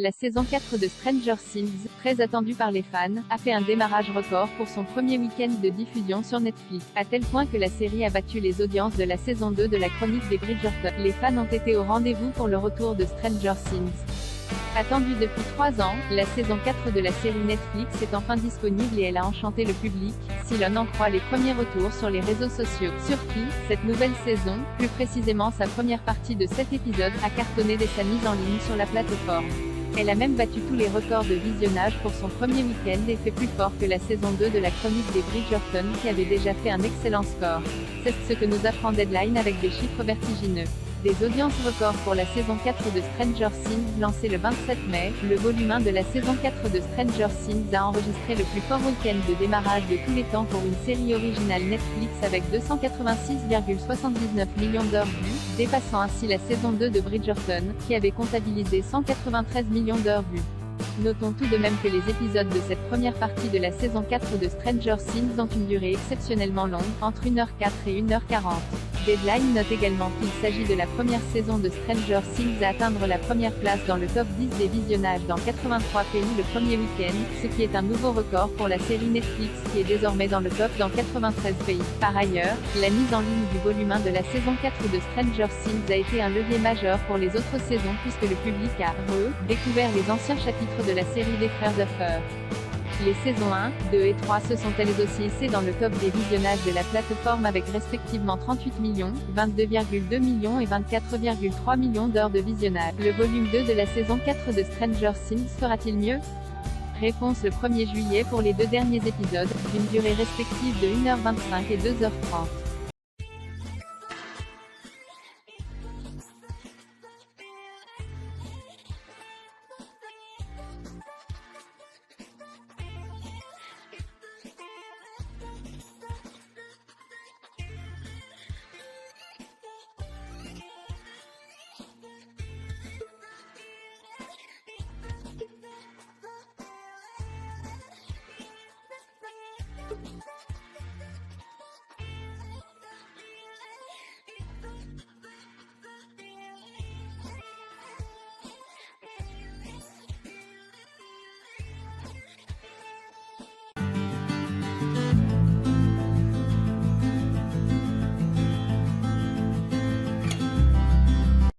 La saison 4 de Stranger Things, très attendue par les fans, a fait un démarrage record pour son premier week-end de diffusion sur Netflix, à tel point que la série a battu les audiences de la saison 2 de la chronique des Bridgerton. Les fans ont été au rendez-vous pour le retour de Stranger Things. Attendue depuis 3 ans, la saison 4 de la série Netflix est enfin disponible et elle a enchanté le public, si l'on en croit les premiers retours sur les réseaux sociaux. Surtout, cette nouvelle saison, plus précisément sa première partie de 7 épisodes, a cartonné dès sa mise en ligne sur la plateforme. Elle a même battu tous les records de visionnage pour son premier week-end et fait plus fort que la saison 2 de la chronique des Bridgerton qui avait déjà fait un excellent score. C'est ce que nous apprend Deadline avec des chiffres vertigineux. Des audiences records pour la saison 4 de Stranger Things lancée le 27 mai, le volume 1 de la saison 4 de Stranger Things a enregistré le plus fort week-end de démarrage de tous les temps pour une série originale Netflix avec 286,79 millions d'heures vues, dépassant ainsi la saison 2 de Bridgerton, qui avait comptabilisé 193 millions d'heures vues. Notons tout de même que les épisodes de cette première partie de la saison 4 de Stranger Things ont une durée exceptionnellement longue, entre 1h04 et 1h40. Deadline note également qu'il s'agit de la première saison de Stranger Things à atteindre la première place dans le top 10 des visionnages dans 83 pays le premier week-end, ce qui est un nouveau record pour la série Netflix qui est désormais dans le top dans 93 pays. Par ailleurs, la mise en ligne du volume 1 de la saison 4 de Stranger Things a été un levier majeur pour les autres saisons puisque le public a découvert les anciens chapitres de la série des frères Duffer. Les saisons 1, 2 et 3 se sont elles aussi hissées dans le top des visionnages de la plateforme avec respectivement 38 millions, 22,2 millions et 24,3 millions d'heures de visionnage. Le volume 2 de la saison 4 de Stranger Things fera-t-il mieux? Réponse le 1er juillet pour les 2 derniers épisodes, d'une durée respective de 1h25 et 2h30.